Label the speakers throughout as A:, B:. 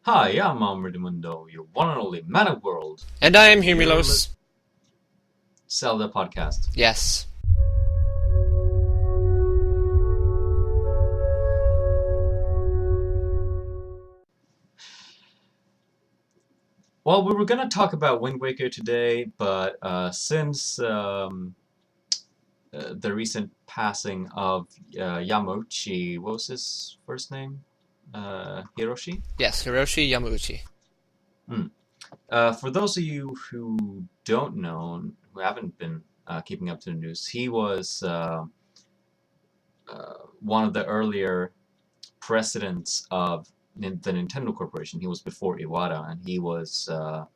A: Hi, I'm Hombre, your one and only man of world.
B: And I am
A: You're
B: humulos.
A: Zelda podcast.
B: Yes.
A: Well, we were gonna talk about Wind Waker today, but since the recent passing of Yamauchi, what was his first name? Hiroshi?
B: Yes, Hiroshi Yamauchi.
A: Hmm. For those of you who don't know, who haven't been keeping up to the news, he was one of the earlier presidents of the Nintendo Corporation. He was before Iwata, and he was the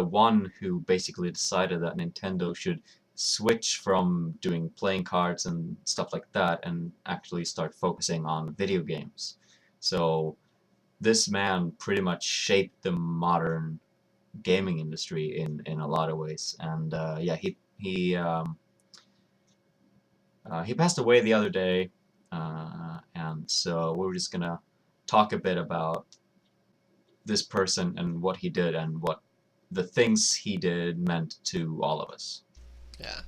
A: one who basically decided that Nintendo should switch from doing playing cards and stuff like that and actually start focusing on video games. So this man pretty much shaped the modern gaming industry in a lot of ways. And yeah, he passed away the other day, and so we're just gonna talk a bit about this person and what he did and what the things he did meant to all of us.
B: Yeah.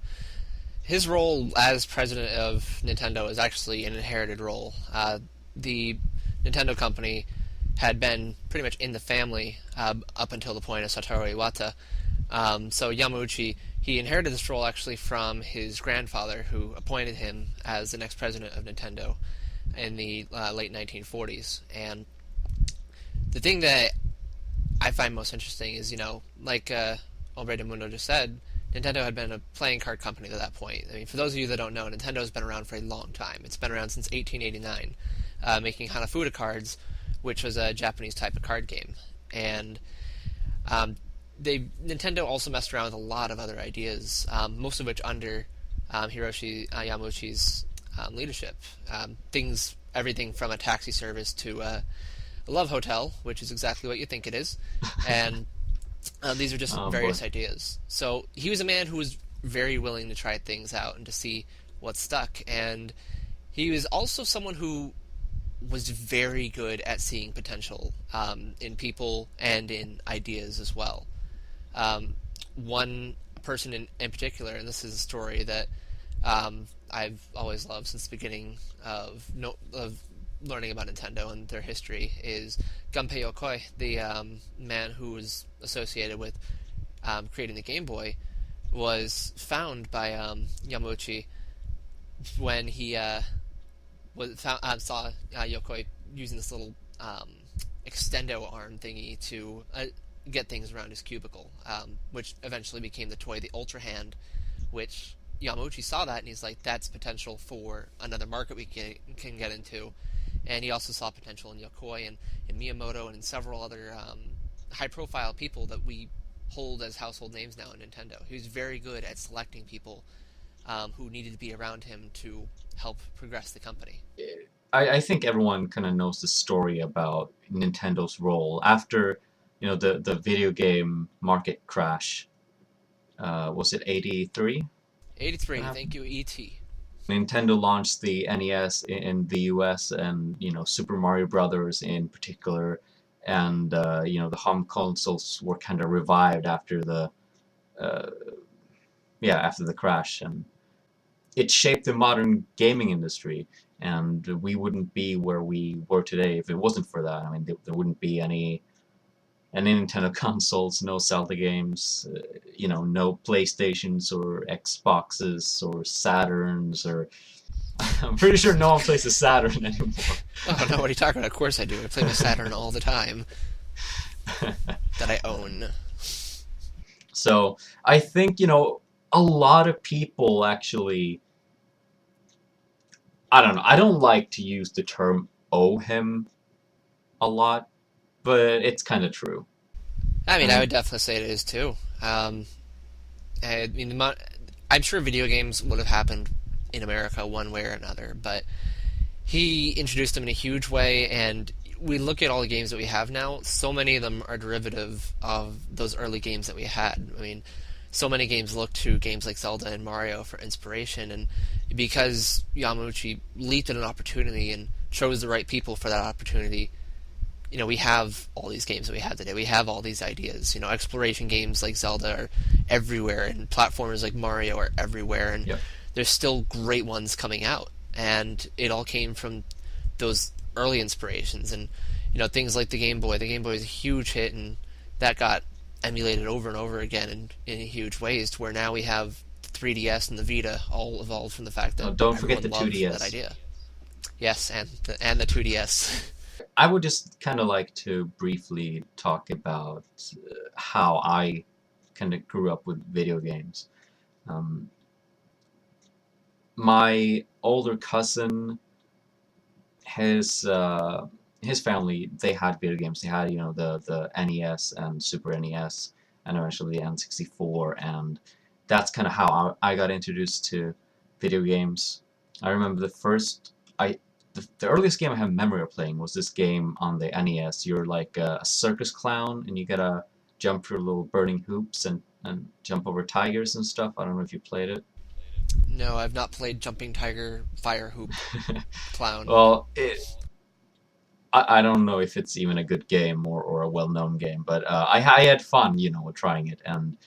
B: His role as president of Nintendo is actually an inherited role. The Nintendo company had been pretty much in the family up until the point of Satoru Iwata. So Yamauchi, he inherited this role actually from his grandfather, who appointed him as the next president of Nintendo in the late 1940s. And the thing that I find most interesting is, like Hombre de Mundo just said, Nintendo had been a playing card company at that point. I mean, for those of you that don't know, Nintendo has been around for a long time. It's been around since 1889, making Hanafuda cards, which was a Japanese type of card game. And Nintendo also messed around with a lot of other ideas, most of which under Hiroshi Yamauchi's leadership. Everything from a taxi service to a love hotel, which is exactly what you think it is, and these are just
A: Oh boy.
B: various ideas. So he was a man who was very willing to try things out and to see what stuck, and he was also someone who was very good at seeing potential in people and in ideas as well. One person in particular, and this is a story that I've always loved since the beginning of learning about Nintendo and their history, is Gunpei Yokoi, the man who was associated with creating the Game Boy, was found by Yamauchi when he saw Yokoi using this little extendo arm thingy to get things around his cubicle, which eventually became the toy, the Ultra Hand, which Yamauchi saw that and he's like, that's potential for another market we can get into. And he also saw potential in Yokoi and in Miyamoto and in several other high-profile people that we hold as household names now in Nintendo. He was very good at selecting people who needed to be around him to help progress the company.
A: I think everyone kind of knows the story about Nintendo's role after, the video game market crash. Was it 83?
B: 83, thank you, E.T.
A: Nintendo launched the NES in the US, and Super Mario Brothers in particular, and the home consoles were kind of revived after the uh, after the crash, and it shaped the modern gaming industry. And we wouldn't be where we were today if it wasn't for that. I mean, there wouldn't be any Nintendo consoles, no Zelda games, no PlayStations or Xboxes or Saturns or I'm pretty sure no one plays the Saturn anymore.
B: Oh, no, what are you talking about? Of course I do. I play my Saturn all the time that I own.
A: So I think, a lot of people actually, I don't know, I don't like to use the term owe him a lot, but it's kind of true.
B: I
A: I
B: mean, I
A: mean,
B: would definitely say it is too. I mean, I'm sure video games would have happened in America one way or another, but he introduced them in a huge way, and we look at all the games that we have now, so many of them are derivative of those early games that we had. I mean, so many games look to games like Zelda and Mario for inspiration, and because Yamauchi leaped at an opportunity and chose the right people for that opportunity, we have all these games that we have today. We have all these ideas. Exploration games like Zelda are everywhere, and platformers like Mario are everywhere, and
A: Yep.
B: there's still great ones coming out. And it all came from those early inspirations, and things like the Game Boy. The Game Boy was a huge hit, and that got emulated over and over again in huge ways. To where now we have the 3DS and the Vita, all evolved from the fact
A: Oh,
B: that
A: don't forget
B: everyone
A: the
B: loved that
A: 2DS.
B: idea. Yes, and the 2DS.
A: I would just kind of like to briefly talk about how I kind of grew up with video games. Um, my older cousin, his uh, his family, they had video games. They had, the NES and Super NES, and eventually the N64, and that's kind of how I got introduced to video games. I remember the earliest game I have memory of playing was this game on the NES. You're like a circus clown, and you gotta jump through little burning hoops and jump over tigers and stuff. I don't know if you played it.
B: No, I've not played Jumping Tiger Fire Hoop Clown.
A: Well, I don't know if it's even a good game or a well-known game, but I had fun, with trying it, and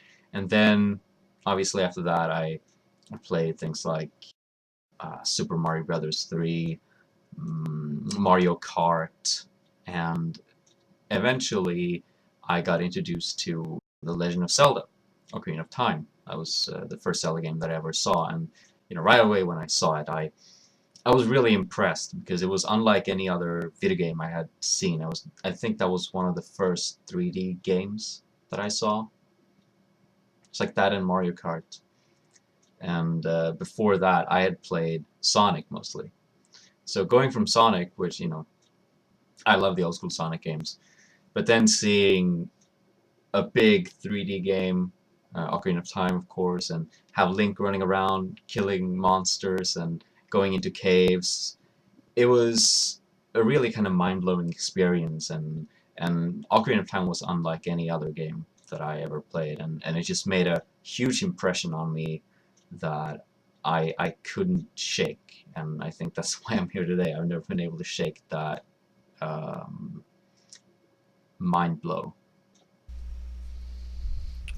A: then obviously after that I played things like Super Mario Brothers 3, Mario Kart, and eventually I got introduced to The Legend of Zelda: Ocarina of Time. That was the first Zelda game that I ever saw, and right away when I saw it, I was really impressed because it was unlike any other video game I had seen. I think that was one of the first 3D games that I saw. It's like that and Mario Kart. And before that, I had played Sonic mostly. So going from Sonic, which, I love the old school Sonic games, but then seeing a big 3D game, Ocarina of Time, of course, and have Link running around, killing monsters, and going into caves, it was a really kind of mind-blowing experience, and Ocarina of Time was unlike any other game that I ever played, and it just made a huge impression on me that I couldn't shake, and I think that's why I'm here today. I've never been able to shake that um, mind blow.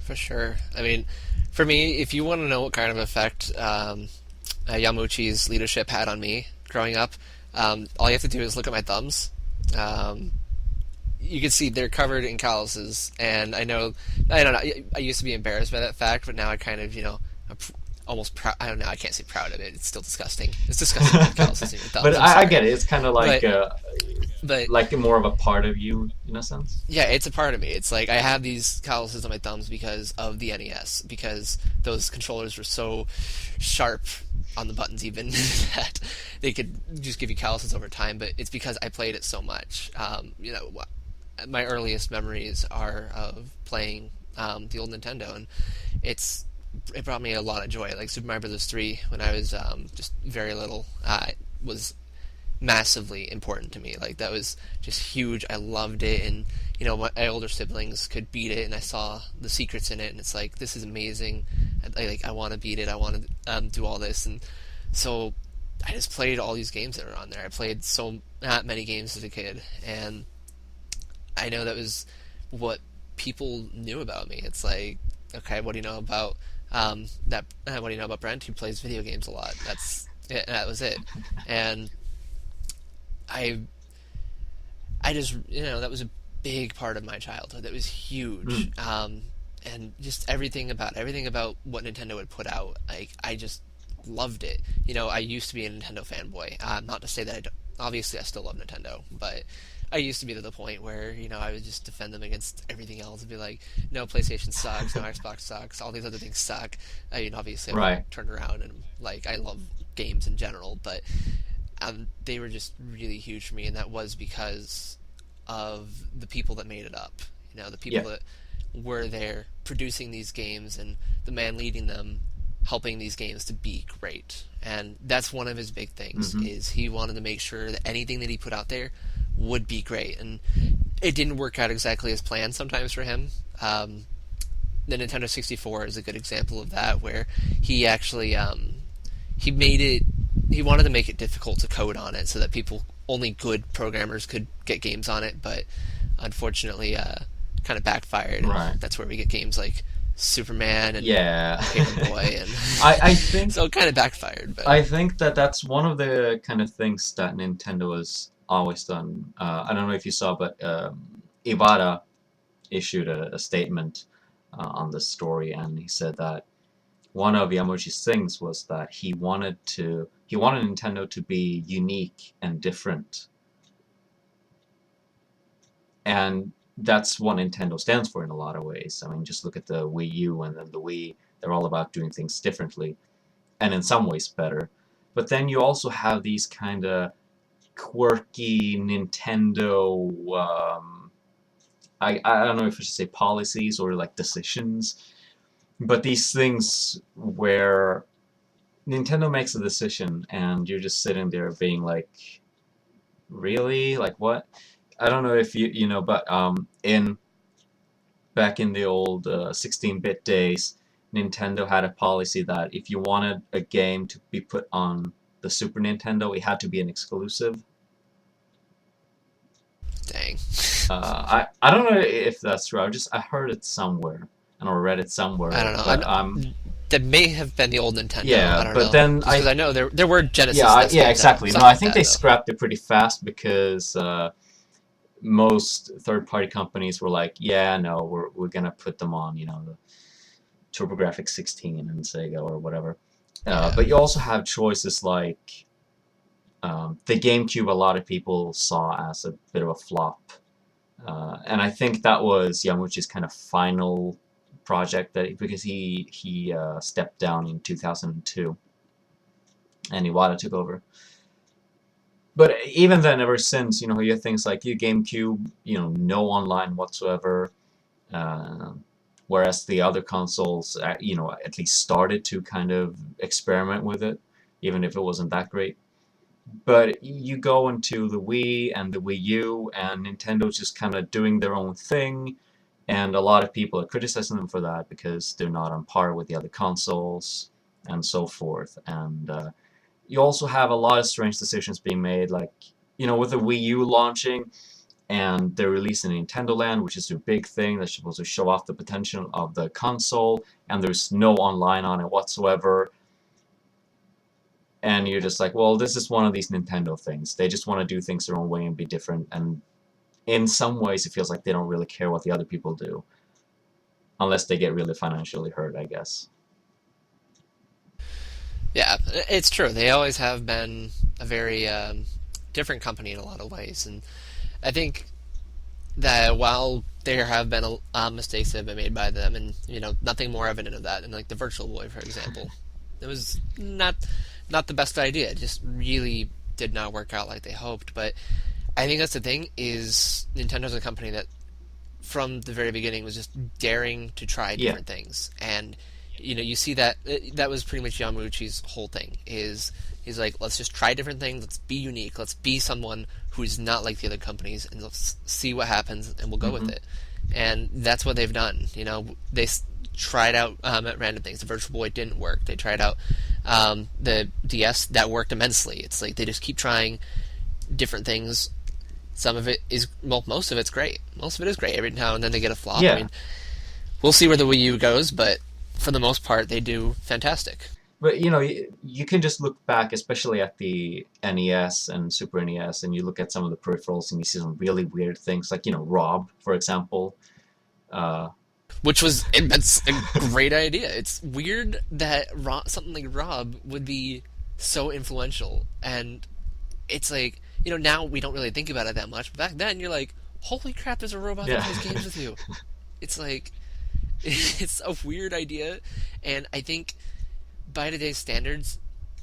B: For sure. I mean, for me, if you want to know what kind of effect Yamauchi's leadership had on me growing up, all you have to do is look at my thumbs. Um, you can see they're covered in calluses, and I don't know. I used to be embarrassed by that fact, but now I kind of, I'm almost proud. I don't know. I can't say proud of it. It's still disgusting. It's disgusting to have calluses in your thumbs.
A: But
B: I'm
A: I
B: sorry.
A: get it. It's kind of like
B: But
A: like more of a part of you in a sense.
B: yeah, it's a part of me. It's like I have these calluses on my thumbs because of the NES, because those controllers were so sharp on the buttons even that they could just give you calluses over time. But it's because I played it so much. My earliest memories are of playing the old Nintendo, and it brought me a lot of joy. Like Super Mario Brothers 3, when I was just very little, was massively important to me. Like that was just huge. I loved it, and my older siblings could beat it, and I saw the secrets in it, and it's like, this is amazing. I want to beat it. I want to do all this, and so I just played all these games that were on there. I played so not many games as a kid, and I know that was what people knew about me. It's like, okay, what do you know about that? What do you know about Brent, who plays video games a lot? That's it. That was it, and I just that was a big part of my childhood. That was huge, and just everything about what Nintendo would put out. Like I just loved it. I used to be a Nintendo fanboy. Not to say that I don't. Obviously, I still love Nintendo, but I used to be to the point where I would just defend them against everything else and be like, no, PlayStation sucks, no, Xbox sucks, all these other things suck. Obviously, I
A: Right.
B: turned around and like I love games in general, but they were just really huge for me, and that was because of the people that made it up. The people
A: Yeah.
B: that were there producing these games, and the man leading them, helping these games to be great. And that's one of his big things, is he wanted to make sure that anything that he put out there would be great. And it didn't work out exactly as planned sometimes for him. The Nintendo 64 is a good example of that, where he wanted to make it difficult to code on it so that people only good programmers could get games on it, but unfortunately, kind of backfired, and
A: Right.
B: that's where we get games like Superman and
A: Yeah.
B: Paperboy, and
A: I think
B: so it kind of backfired. But
A: that that's one of the kind of things that Nintendo has always done. I don't know if you saw, but Iwata issued a statement on this story, and he said that one of Yamauchi's things was that he wanted Nintendo to be unique and different, and that's what Nintendo stands for in a lot of ways. I mean, just look at the Wii U and then the Wii. They're all about doing things differently, and in some ways better. But then you also have these kind of quirky Nintendo. I don't know if I should say policies or like decisions, but these things where Nintendo makes a decision and you're just sitting there being like, really? Like what? I don't know if you know, but in back in the old 16-bit days, Nintendo had a policy that if you wanted a game to be put on the Super Nintendo, it had to be an exclusive.
B: dang,
A: I don't know if that's true. I heard it somewhere and or read it
B: I
A: somewhere,
B: don't know.
A: but
B: That may have been the old Nintendo.
A: yeah.
B: I don't
A: But
B: know,
A: then
B: just because I know there were Genesis NES
A: yeah,
B: games that
A: exactly. No,
B: sucked
A: I
B: at
A: think
B: that
A: they
B: though.
A: scrapped it pretty fast because most third-party companies were like, yeah, no, we're gonna put them on, the TurboGrafx 16 and Sega or whatever.
B: Yeah,
A: But you also have choices like the GameCube. A lot of people saw as a bit of a flop, and I think that was Yamauchi's kind of final project because he stepped down in 2002 and Iwata took over. But even then, ever since, you have things like your GameCube, no online whatsoever. Uh, Whereas the other consoles, at least started to kind of experiment with it, even if it wasn't that great. But you go into the Wii and the Wii U, and Nintendo's just kind of doing their own thing, and a lot of people are criticizing them for that because they're not on par with the other consoles and so forth. And you also have a lot of strange decisions being made, like, with the Wii U launching, and they're releasing Nintendo Land, which is a big thing that's supposed to show off the potential of the console, and there's no online on it whatsoever. And you're just like, well, this is one of these Nintendo things. They just want to do things their own way and be different, and in some ways it feels like they don't really care what the other people do, unless they get really financially hurt, I guess.
B: yeah, it's true. They always have been a very different company in a lot of ways, and I think that while there have been mistakes that have been made by them, and nothing more evident of that than like the Virtual Boy, for example, it was not the best idea. It just really did not work out like they hoped. But I think that's the thing is Nintendo's a company that from the very beginning was just daring to try
A: Yeah.
B: different things, and you see that that was pretty much Yamauchi's whole thing. Is he's like, let's just try different things, let's be unique, let's be someone who's not like the other companies, and let's see what happens, and we'll go with
A: Hmm.
B: it. And that's what they've done. They tried out at random things. The Virtual Boy didn't work. They tried out the DS, that worked immensely. It's like they just keep trying different things. Some of it is, well, most of it's great. Most of it is great. Every now and then they get a flop. I
A: Yeah.
B: mean, we'll see where the Wii U goes, but for the most part, they do fantastic.
A: But you can just look back, especially at the NES and Super NES, and you look at some of the peripherals, and you see some really weird things, like Rob, for example. Uh,
B: Which was it's a great idea. It's weird that something like Rob would be so influential, and it's like now we don't really think about it that much. But back then, you're like, holy crap, there's a robot that
A: yeah.
B: plays games with you. It's like it's a weird idea, and I think by today's standards,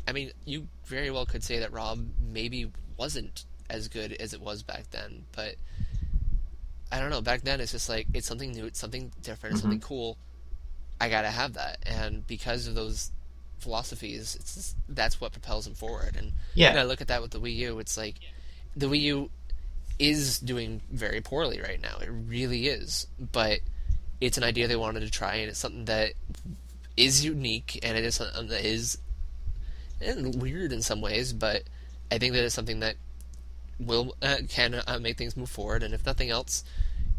B: I mean, you very well could say that Rob maybe wasn't as good as it was back then, but I don't know. Back then, it's just like it's something new, it's something different, it's
A: Hmm.
B: something cool. I gotta have that, and because of those philosophies, that's what propels him forward. And
A: Yeah.
B: I look at that with the Wii U. It's like the Wii U is doing very poorly right now. It really is, but it's an idea they wanted to try, and it's something that is unique, and it is something that is weird in some ways, but I think that it's something that will can make things move forward, and if nothing else,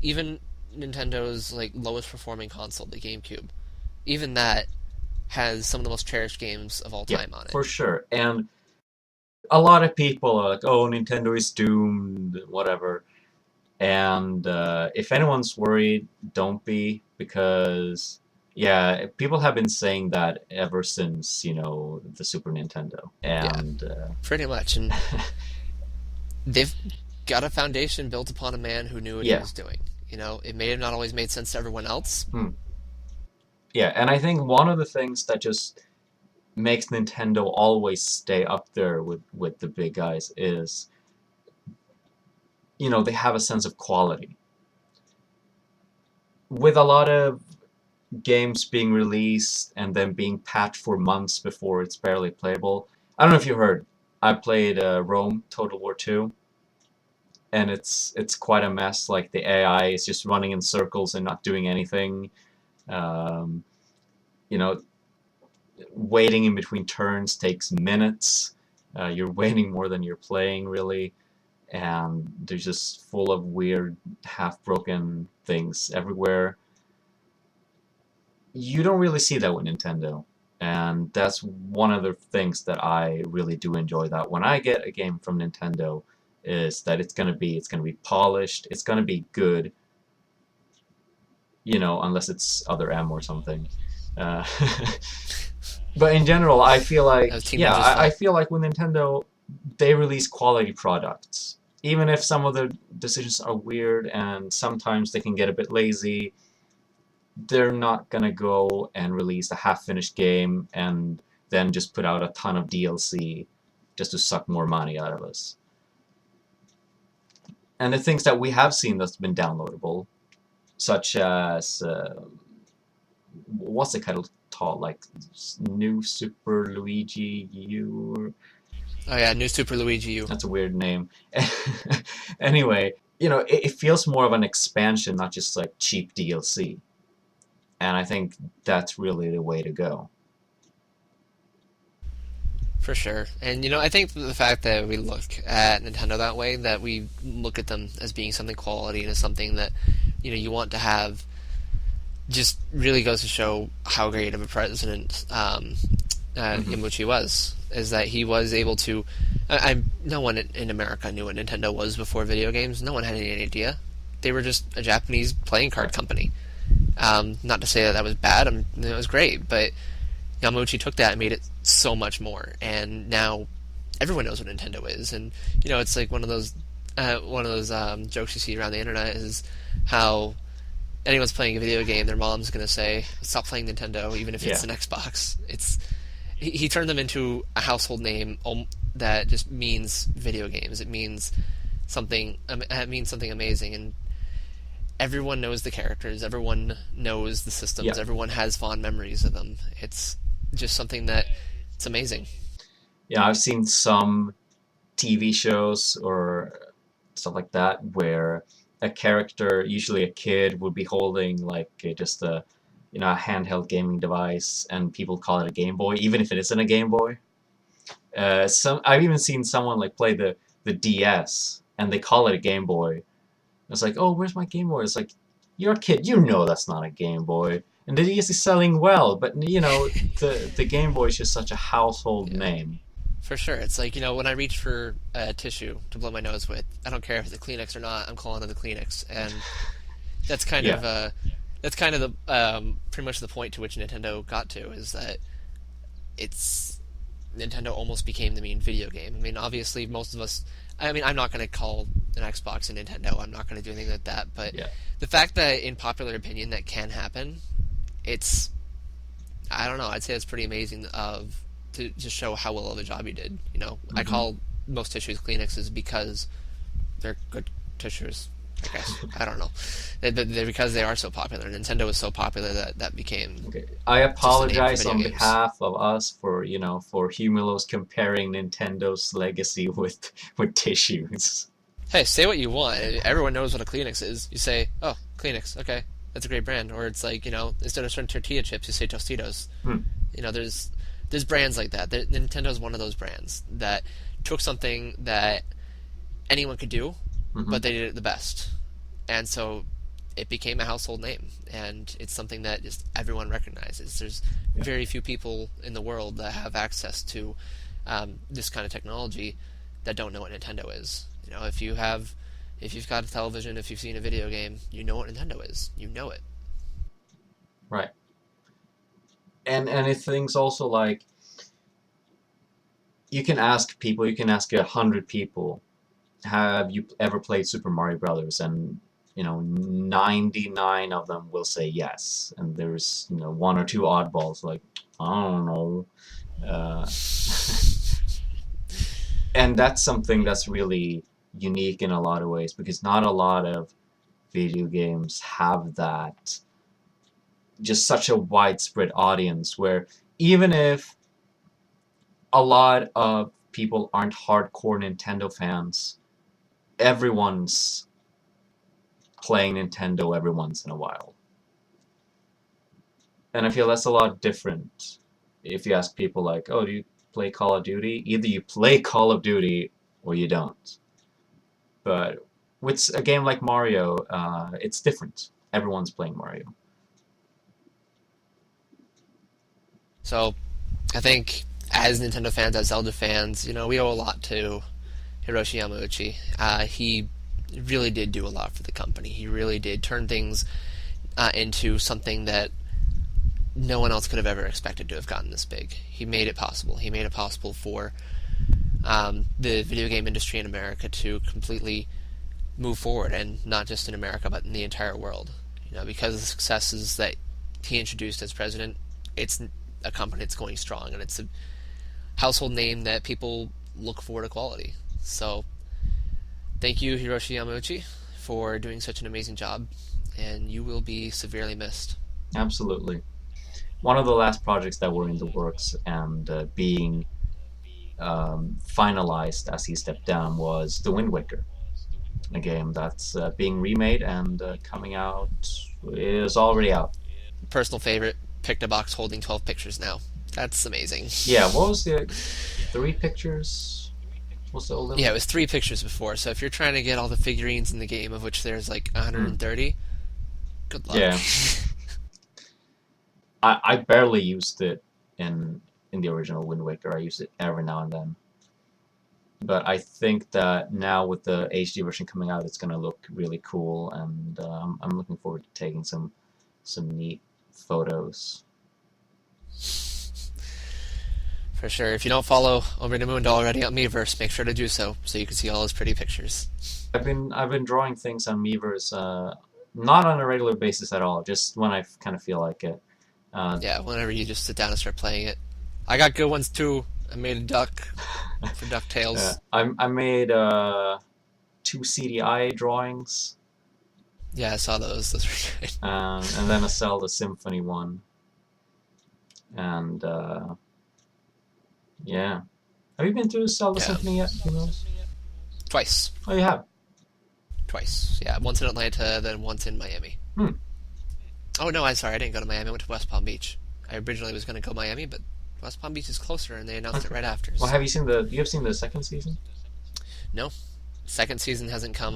B: even Nintendo's like lowest performing console, the GameCube, even that has some of the most cherished games of all
A: Yeah,
B: time on it.
A: for sure. And a lot of people are like, "Oh, Nintendo is doomed," whatever. And if anyone's worried, don't be, because yeah, people have been saying that ever since, the Super Nintendo.
B: Yeah,
A: And
B: pretty much, and they've got a foundation built upon a man who knew what he
A: yeah.
B: was doing. It may have not always made sense to everyone else.
A: Hmm. Yeah, and I think one of the things that just makes Nintendo always stay up there with the big guys is, they have a sense of quality. With a lot of games being released and then being patched for months before it's barely playable. I don't know if you heard. I played Rome Total War 2, and it's quite a mess. Like, the AI is just running in circles and not doing anything. Um, you know, Waiting in between turns takes minutes. You're waiting more than you're playing, really. And there's just full of weird, half-broken things everywhere. You don't really see that with Nintendo, and that's one of the things that I really do enjoy. That when I get a game from Nintendo, is that it's gonna be polished, it's gonna be good, unless it's Other M or something. Uh, but in general, I feel like,
B: As Team
A: yeah,
B: Ninja's
A: I
B: fault.
A: feel like with Nintendo, they release quality products, even if some of the decisions are weird and sometimes they can get a bit lazy. They're not gonna go and release a half-finished game and then just put out a ton of DLC just to suck more money out of us. And the things that we have seen that's been downloadable, such as what's the title called, like New Super Luigi U?
B: Oh yeah, New Super Luigi U.
A: That's a weird name. Anyway, it feels more of an expansion, not just like cheap DLC. And I think that's really the way to go.
B: For sure. And I think the fact that we look at Nintendo that way, that we look at them as being something quality and as something that you want to have, just really goes to show how great of a president Yamauchi was. Is that he was able to. No one in America knew what Nintendo was before video games. No one had any idea. They were just a Japanese playing card company. Not to say that was bad. It was great, but Yamauchi took that and made it so much more. And now everyone knows what Nintendo is. And it's like one of those jokes you see around the internet is how anyone's playing a video game, their mom's gonna say, "Stop playing Nintendo," even if it's
A: Yeah.
B: an Xbox. He turned them into a household name that just means video games. It means something. It means something amazing, and everyone knows the characters. Everyone knows the systems.
A: Yeah.
B: Everyone has fond memories of them. It's just something that it's amazing.
A: Yeah, I've seen some TV shows or stuff like that where a character, usually a kid, would be holding like just a handheld gaming device, and people call it a Game Boy, even if it isn't a Game Boy. I've even seen someone like play the DS, and they call it a Game Boy. It's like, oh, where's my Game Boy? It's like, you're a kid, that's not a Game Boy. And the DS is selling well, but the Game Boy is just such a household
B: Yeah,
A: name.
B: for sure. It's like when I reach for a tissue to blow my nose with, I don't care if it's a Kleenex or not. I'm calling it the Kleenex, and that's kind
A: Yeah.
B: of the pretty much the point to which Nintendo got to, is that it's Nintendo almost became the main video game. I mean, obviously, most of us. I mean, I'm not going to call an Xbox a Nintendo. I'm not going to do anything like that. But
A: Yeah.
B: the fact that, in popular opinion, that can happen, it's I don't know. I'd say it's pretty amazing to just show how well of a job you did. I
A: Hmm.
B: call most tissues Kleenexes because they're good tissues. I guess I don't know. They're because they are so popular. Nintendo was so popular that became
A: Okay. I
B: just a name for
A: apologize
B: video
A: on
B: games.
A: behalf of us for humulos comparing Nintendo's legacy with tissues.
B: Hey, say what you want. Everyone knows what a Kleenex is. You say, "Oh, Kleenex, okay, that's a great brand." Or it's like, instead of certain tortilla chips, you say Tostitos.
A: Hmm.
B: There's brands like that. Nintendo's one of those brands that took something that anyone could do,
A: Hmm.
B: but they did it the best. And so it became a household name, and it's something that just everyone recognizes. There's
A: Yeah.
B: very few people in the world that have access to this kind of technology that don't know what Nintendo is. You know, if you've got a television, if you've seen a video game, you know what Nintendo is. You know it.
A: Right. And it things also like you can ask people, you can ask 100 people, have you ever played Super Mario Brothers? And 99 of them will say yes. And there's one or two oddballs like I don't know. Uh, and that's something that's really unique in a lot of ways because not a lot of video games have that just such a widespread audience where even if a lot of people aren't hardcore Nintendo fans, everyone's playing Nintendo every once in a while. And I feel that's a lot different if you ask people like, oh, do you play Call of Duty? Either you play Call of Duty or you don't. But with a game like Mario, it's different. Everyone's playing Mario.
B: So I think as Nintendo fans, as Zelda fans, we owe a lot to Hiroshi Yamauchi. He really did do a lot for the company. He really did turn things into something that no one else could have ever expected to have gotten this big. He made it possible. He made it possible for the video game industry in America to completely move forward, and not just in America, but in the entire world. Because of the successes that he introduced as president, it's a company that's going strong, and it's a household name that people look for to quality. So, thank you, Hiroshi Yamauchi, for doing such an amazing job, and you will be severely missed.
A: Absolutely. One of the last projects that were in the works and being finalized as he stepped down was The Wind Waker, a game that's being remade and coming out is already out.
B: Personal favorite, picked a box holding 12 pictures now. That's amazing.
A: Yeah, what was the 3 pictures? What's the old
B: Yeah,
A: limit?
B: it was 3 pictures before, so if you're trying to get all the figurines in the game, of which there's like
A: Hmm.
B: 130, good luck.
A: Yeah, I barely used it in the original Wind Waker. I used it every now and then. But I think that now with the HD version coming out, it's gonna look really cool, and I'm looking forward to taking some neat photos.
B: For sure. If you don't follow Hombre already on Miiverse, make sure to do so you can see all his pretty pictures.
A: I've been drawing things on Miiverse, not on a regular basis at all, just when I kind of feel like it. Uh,
B: Yeah, whenever you just sit down and start playing it. I got good ones too. I made a duck for DuckTales.
A: I made 2 CDI drawings,
B: Yeah, I saw those. Those were good.
A: and then a Zelda Symphony one, and yeah. Have you been to Zelda
B: Yeah,
A: Symphony yet? Who knows?
B: twice.
A: Oh, you have.
B: Twice. Yeah, once in Atlanta, then once in Miami.
A: Hmm.
B: Oh no, I'm sorry. I didn't go to Miami. I went to West Palm Beach. I originally was going to go Miami, but West Palm Beach is closer, and they announced it
A: Okay.
B: right after.
A: Well,
B: So
A: you have seen the second season?
B: no, second season hasn't come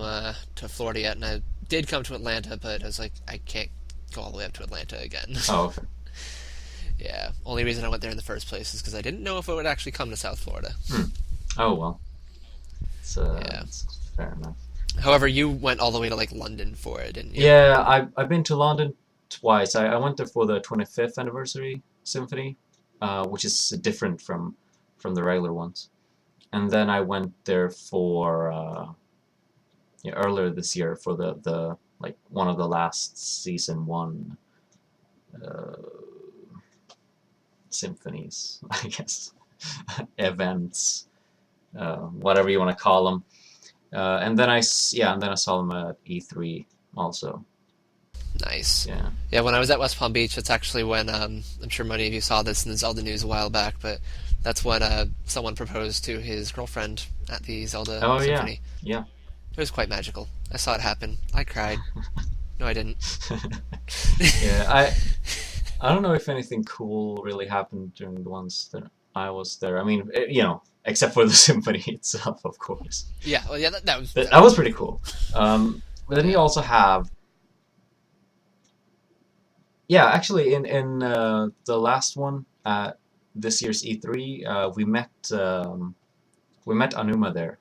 B: to Florida yet, and I did come to Atlanta, but I was like, I can't go all the way up to Atlanta again.
A: Oh, okay.
B: Yeah, only reason I went there in the first place is because I didn't know if it would actually come to South Florida.
A: Hmm. Oh well,
B: Yeah.
A: it's fair enough.
B: However, you went all the way to like London for it, didn't you?
A: Yeah, I've been to London twice. I went there for the 25th anniversary symphony, which is different from the regular ones. And then I went there for yeah, earlier this year for the like one of the last season one uh, symphonies, I guess, events, whatever you want to call them. And then I saw them at E3 also.
B: Nice.
A: Yeah.
B: Yeah, when I was at West Palm Beach, that's actually when I'm sure many of you saw this in the Zelda news a while back, but that's when someone proposed to his girlfriend at the Zelda
A: Oh yeah.
B: Symphony.
A: Yeah.
B: It was quite magical. I saw it happen. I cried. No, I didn't.
A: Yeah. I don't know if anything cool really happened during the ones that I was there. I mean, except for the symphony itself, of course.
B: Yeah, well, yeah, that was
A: That was pretty cool. But then you also have, yeah, actually, in the last one at this year's E3, we met Anuma there.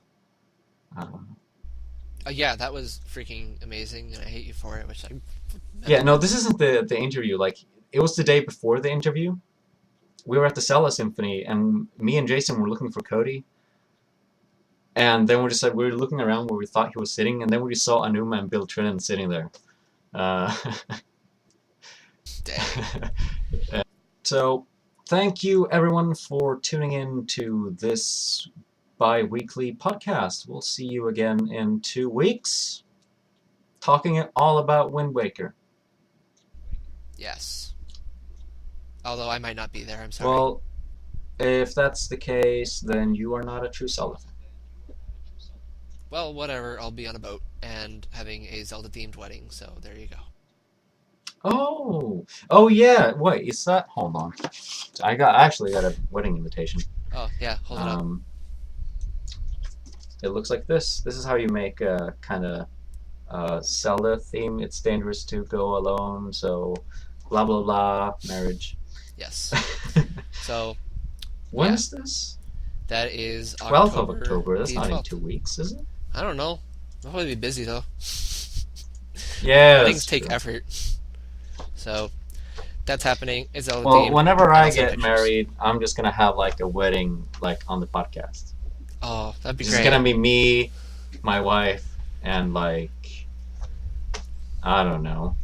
B: yeah, that was freaking amazing, and I hate you for it. Which I
A: Yeah, no, this isn't the interview. Like, it was the day before the interview. We were at the Zelda Symphony, and me and Jason were looking for Cody. And then we were looking around where we thought he was sitting, and then we saw Anuma and Bill Trinan sitting there.
B: dang.
A: So, thank you everyone for tuning in to this bi-weekly podcast. We'll see you again in 2 weeks, talking all about Wind Waker.
B: Yes. Although I might not be there. I'm sorry.
A: Well, if that's the case, then you are not a true Zelda fan.
B: Well, whatever. I'll be on a boat and having a Zelda-themed wedding. So there you go.
A: Oh yeah. Wait, is that? Hold on. I actually got a wedding invitation.
B: Oh yeah, hold it up.
A: It looks like this. This is how you make a kind of Zelda theme. It's dangerous to go alone. So, blah blah blah. Marriage.
B: Yes. So.
A: When
B: yeah.
A: is this?
B: That is
A: 12th of October. That's not
B: 12th.
A: in 2 weeks, is it?
B: I don't know. I'll probably be busy though.
A: Yeah.
B: Things take effort. So that's happening. It's all
A: well, whenever I get
B: pictures.
A: married, I'm just gonna have like a wedding like on the podcast.
B: Oh, that'd be
A: It's
B: great.
A: gonna be me, my wife, and like I don't know.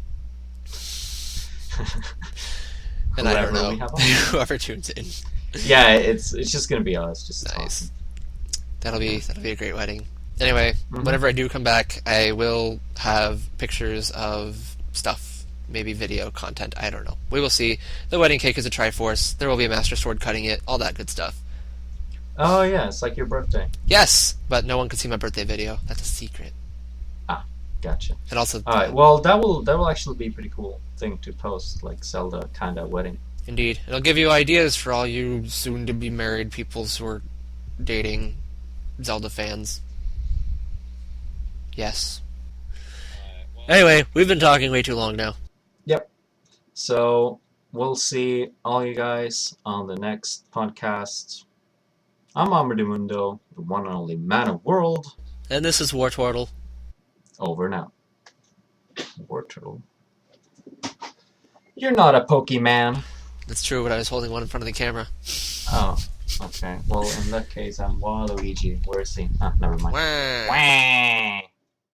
B: And I don't know.
A: we have on.
B: Whoever tunes in.
A: Yeah, it's just gonna be us. Just
B: Nice.
A: awesome.
B: That'll be a great wedding. Anyway, whenever I do come back, I will have pictures of stuff, maybe video content. I don't know. We will see. The wedding cake is a Triforce. There will be a Master Sword cutting it. All that good stuff.
A: Oh yeah, it's like your birthday.
B: Yes, but no one can see my birthday video. That's a secret.
A: Ah, gotcha.
B: And also,
A: all right. Well, that will actually be a pretty cool thing to post, like Zelda kind of wedding.
B: Indeed, it'll give you ideas for all you soon-to-be married peoples who are dating Zelda fans. Yes. Anyway, we've been talking way too long now.
A: Yep. So we'll see all you guys on the next podcast. I'm Hombre the one and only man of world.
B: And this is Wartortle.
A: Over and out. Wartortle. You're not a Pokemon.
B: That's true, but I was holding one in front of the camera.
A: Oh, okay. Well, in that case, I'm Waluigi. Where's he? Ah, never mind.
B: Wah.
A: Wah.